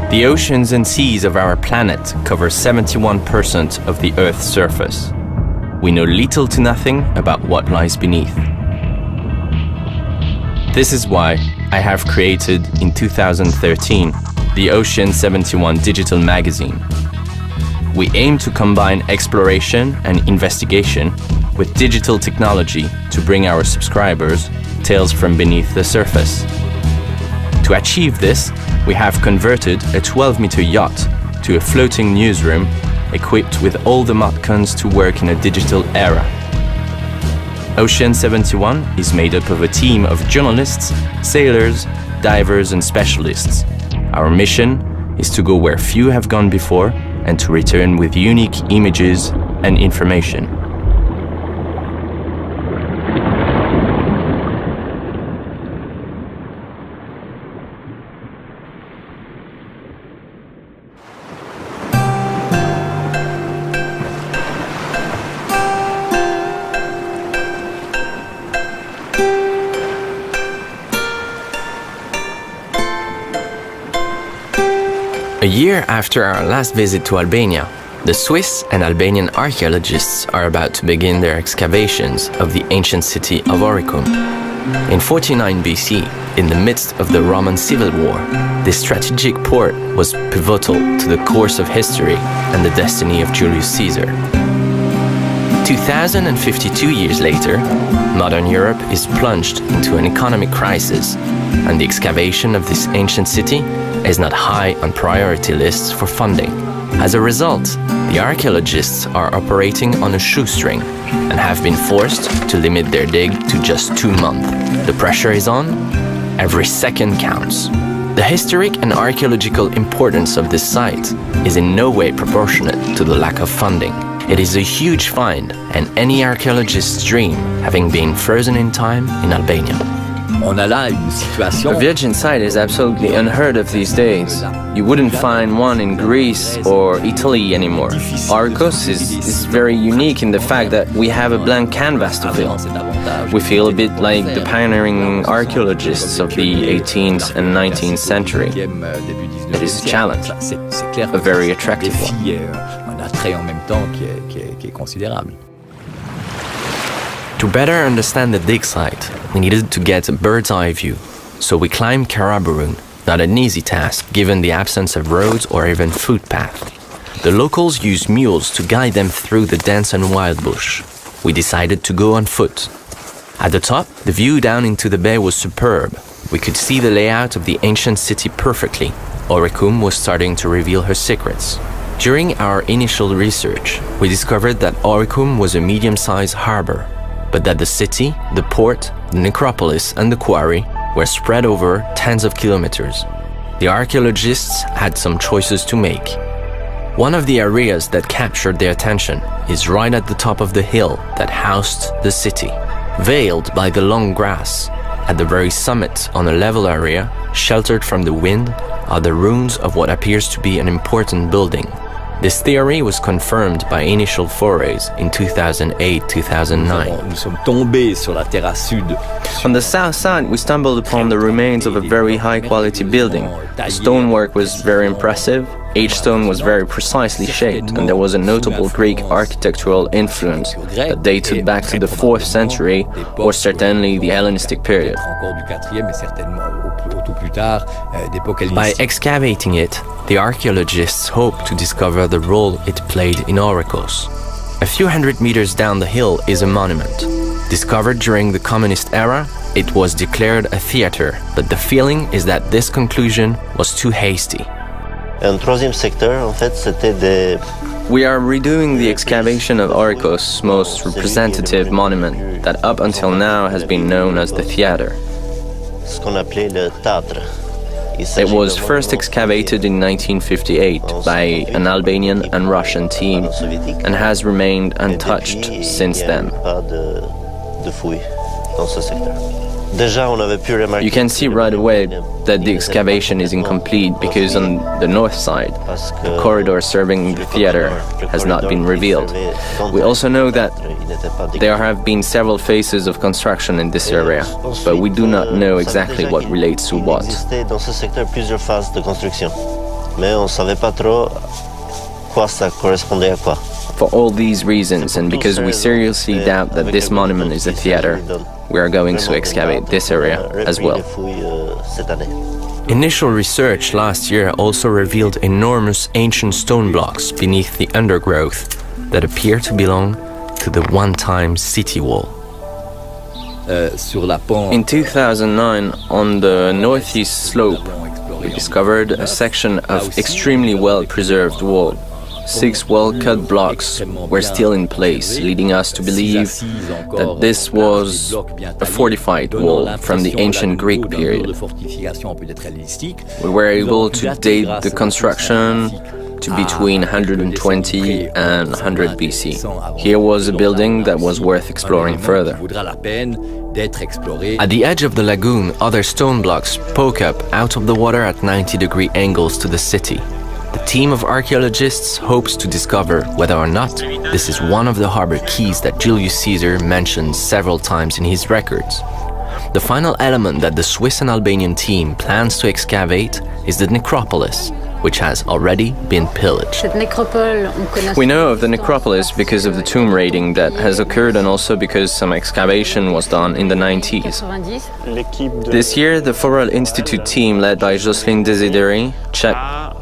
The oceans and seas of our planet cover 71% of the Earth's surface. We know little to nothing about what lies beneath. This is why I have created, in 2013, the Ocean 71 digital magazine. We aim to combine exploration and investigation with digital technology to bring our subscribers tales from beneath the surface. To achieve this, we have converted a 12-meter yacht to a floating newsroom equipped with all the modcons to work in a digital era. Ocean 71 is made up of a team of journalists, sailors, divers and specialists. Our mission is to go where few have gone before and to return with unique images and information. A year after our last visit to Albania, the Swiss and Albanian archaeologists are about to begin their excavations of the ancient city of Oricum. In 49 BC, in the midst of the Roman Civil War, this strategic port was pivotal to the course of history and the destiny of Julius Caesar. 2052 years later, modern Europe is plunged into an economic crisis, and the excavation of this ancient city is not high on priority lists for funding. As a result, the archaeologists are operating on a shoestring and have been forced to limit their dig to just 2 months. The pressure is on. Every second counts. The historic and archaeological importance of this site is in no way proportionate to the lack of funding. It is a huge find, and any archaeologist's dream having been frozen in time in Albania. A virgin site is absolutely unheard of these days. You wouldn't find one in Greece or Italy anymore. Oricum is very unique in the fact that we have a blank canvas to fill. We feel a bit like the pioneering archaeologists of the 18th and 19th century. It is a challenge, a very attractive one. To better understand the dig site, we needed to get a bird's eye view, so we climbed Karaburun, not an easy task given the absence of roads or even footpath. The locals used mules to guide them through the dense and wild bush. We decided to go on foot. At the top, the view down into the bay was superb. We could see the layout of the ancient city perfectly. Oricum was starting to reveal her secrets. During our initial research, we discovered that Oricum was a medium-sized harbor, but that the city, the port, the necropolis and the quarry were spread over tens of kilometers. The archaeologists had some choices to make. One of the areas that captured their attention is right at the top of the hill that housed the city. Veiled by the long grass, at the very summit on a level area, sheltered from the wind, are the ruins of what appears to be an important building. This theory was confirmed by initial forays in 2008-2009. On the south side, we stumbled upon the remains of a very high-quality building. The stonework was very impressive, each stone was very precisely shaped, and there was a notable Greek architectural influence that dated back to the 4th century, or certainly the Hellenistic period. By excavating it, the archaeologists hope to discover the role it played in Oricos. A few hundred meters down the hill is a monument. Discovered during the communist era, it was declared a theater, but the feeling is that this conclusion was too hasty. We are redoing the excavation of Oricos' most representative monument that up until now has been known as the theater. It was first excavated in 1958 by an Albanian and Russian team and has remained untouched since then. You can see right away that the excavation is incomplete because on the north side, the corridor serving the theater has not been revealed. We also know that there have been several phases of construction in this area, but we do not know exactly what relates to what. mais on savait pas trop quoi ça correspondait à quoi. For all these reasons, and because we seriously doubt that this monument is a theater, we are going to excavate this area as well. Initial research last year also revealed enormous ancient stone blocks beneath the undergrowth that appear to belong to the one-time city wall. In 2009, on the northeast slope, we discovered a section of extremely well-preserved wall. 6 well-cut blocks were still in place, leading us to believe that this was a fortified wall from the ancient Greek period. We were able to date the construction to between 120 and 100 BC. Here was a building that was worth exploring further. At the edge of the lagoon, other stone blocks poke up out of the water at 90-degree angles to the city. The team of archaeologists hopes to discover whether or not this is one of the harbor keys that Julius Caesar mentions several times in his records. The final element that the Swiss and Albanian team plans to excavate is the necropolis, which has already been pillaged. We know of the necropolis because of the tomb raiding that has occurred, and also because some excavation was done in the 90s. This year, the Forel Institute team, led by Jocelyne Desideri, checked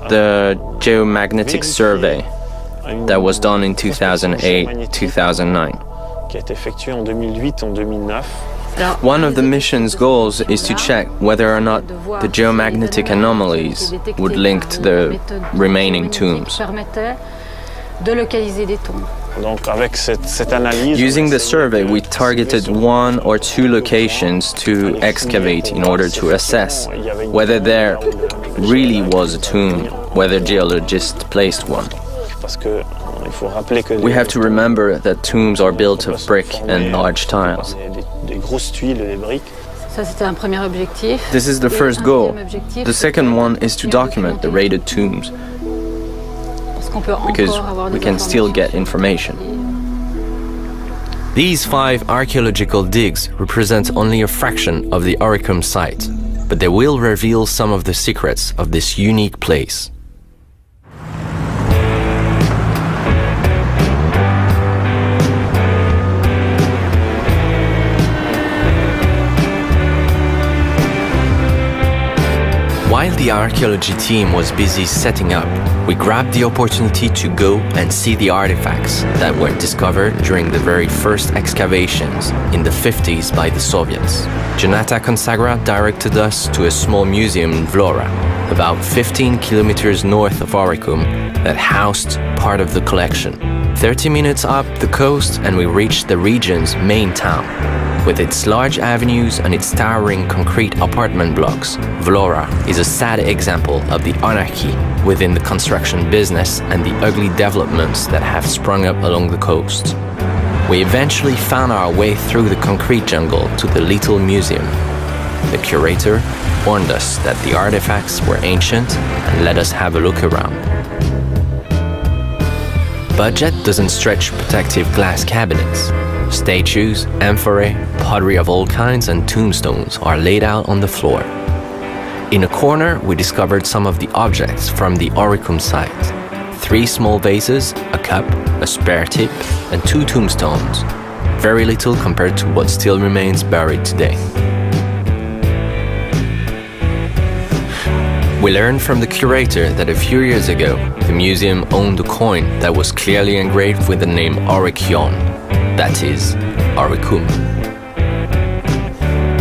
the geomagnetic survey that was done in 2008-2009. One of the mission's goals is to check whether or not the geomagnetic anomalies would link to the remaining tombs. Using the survey, we targeted 1 or 2 locations to excavate in order to assess whether there really was a tomb, whether geologists placed one. We have to remember that tombs are built of brick and large tiles. This is the first goal. The second one is to document the raided tombs, because we can still get information. These 5 archaeological digs represent only a fraction of the Oricum site, but they will reveal some of the secrets of this unique place. While the archaeology team was busy setting up, we grabbed the opportunity to go and see the artifacts that were discovered during the very first excavations in the 50s by the Soviets. Jonata Consagra directed us to a small museum in Vlora, about 15 kilometers north of Oricum, that housed part of the collection. 30 minutes up the coast and we reached the region's main town. With its large avenues and its towering concrete apartment blocks, Vlora is a sad example of the anarchy within the construction business and the ugly developments that have sprung up along the coast. We eventually found our way through the concrete jungle to the little museum. The curator warned us that the artifacts were ancient and let us have a look around. Budget doesn't stretch protective glass cabinets. Statues, amphorae, pottery of all kinds and tombstones are laid out on the floor. In a corner, we discovered some of the objects from the Oricum site. 3 small vases, a cup, a spare tip, and 2 tombstones. Very little compared to what still remains buried today. We learned from the curator that a few years ago, the museum owned a coin that was clearly engraved with the name Oricum, that is, Oricum.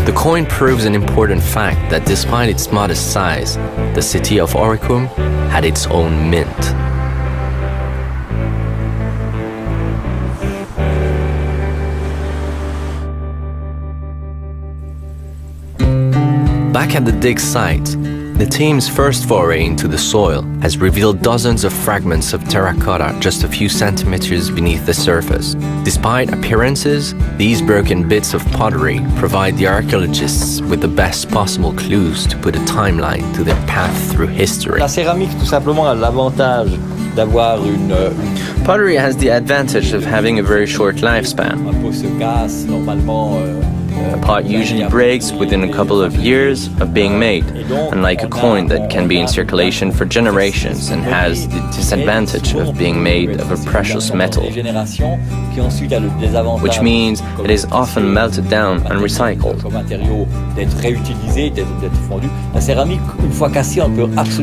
The coin proves an important fact that despite its modest size, the city of Oricum had its own mint. Back at the dig site, the team's first foray into the soil has revealed dozens of fragments of terracotta just a few centimeters beneath the surface. Despite appearances, these broken bits of pottery provide the archaeologists with the best possible clues to put a timeline to their path through history. La céramique, tout simplement, a l'avantage d'avoir une... Pottery has the advantage of having a very short lifespan. Un pot se casse, normalement, A pot usually breaks within a couple of years of being made, unlike a coin that can be in circulation for generations and has the disadvantage of being made of a precious metal, which means it is often melted down and recycled.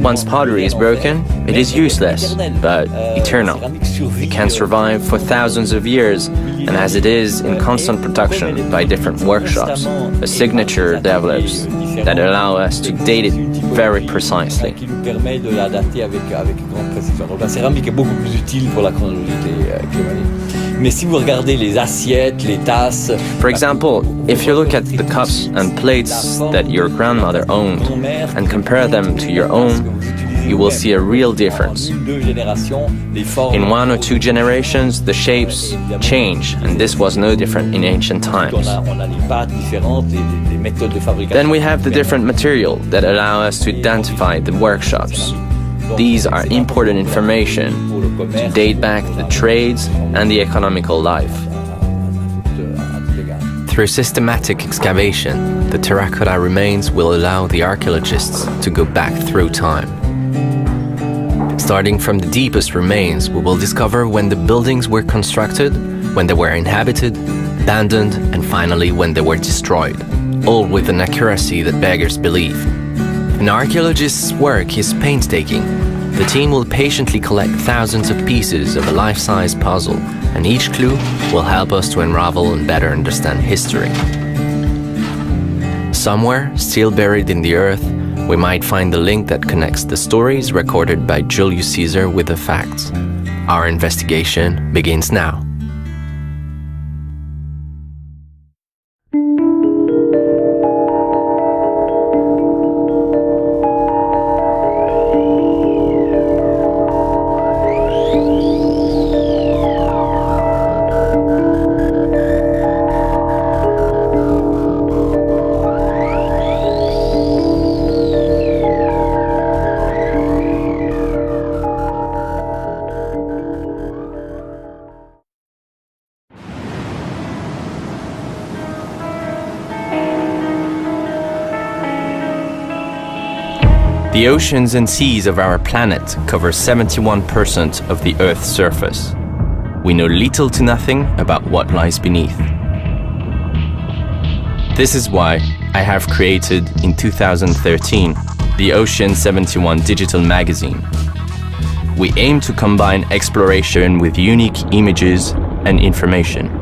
Once pottery is broken, it is useless, but eternal. It can survive for thousands of years, and as it is in constant production by different workshops, a signature develops that allow us to date it very precisely. For example, if you look at the cups and plates that your grandmother owned and compare them to your own, you will see a real difference. In 1 or 2 generations, the shapes change, and this was no different in ancient times. Then we have the different material that allow us to identify the workshops. These are important information to date back the trades and the economical life. Through systematic excavation, the terracotta remains will allow the archaeologists to go back through time. Starting from the deepest remains, we will discover when the buildings were constructed, when they were inhabited, abandoned, and finally when they were destroyed, all with an accuracy that beggars belief. An archaeologist's work is painstaking. The team will patiently collect thousands of pieces of a life-size puzzle, and each clue will help us to unravel and better understand history. Somewhere, still buried in the earth, we might find the link that connects the stories recorded by Julius Caesar with the facts. Our investigation begins now. The oceans and seas of our planet cover 71% of the Earth's surface. We know little to nothing about what lies beneath. This is why I have created in 2013 the Ocean 71 digital magazine. We aim to combine exploration with unique images and information.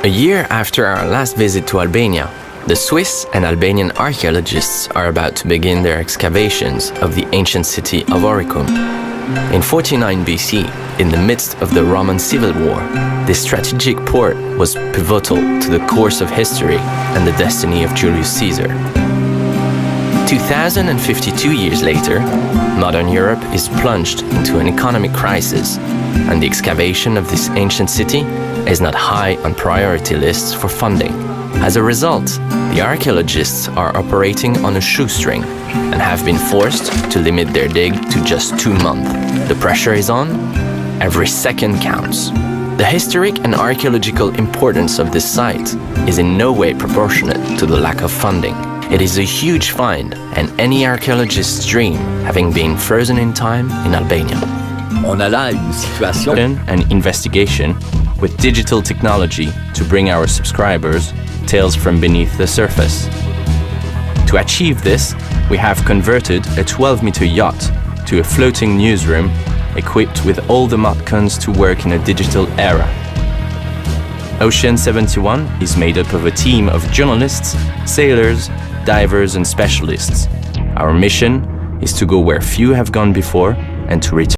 A year after our last visit to Albania, the Swiss and Albanian archaeologists are about to begin their excavations of the ancient city of Oricum. In 49 BC, in the midst of the Roman Civil War, this strategic port was pivotal to the course of history and the destiny of Julius Caesar. 2,052 years later, modern Europe is plunged into an economic crisis, and the excavation of this ancient city is not high on priority lists for funding. As a result, the archaeologists are operating on a shoestring and have been forced to limit their dig to just 2 months. The pressure is on. Every second counts. The historic and archaeological importance of this site is in no way proportionate to the lack of funding. It is a huge find and any archaeologist's dream, having been frozen in time in Albania. On a là une situation and investigation with digital technology to bring our subscribers tales from beneath the surface. To achieve this, we have converted a 12-meter yacht to a floating newsroom equipped with all the modcons to work in a digital era. Ocean 71 is made up of a team of journalists, sailors, divers and specialists. Our mission is to go where few have gone before and to return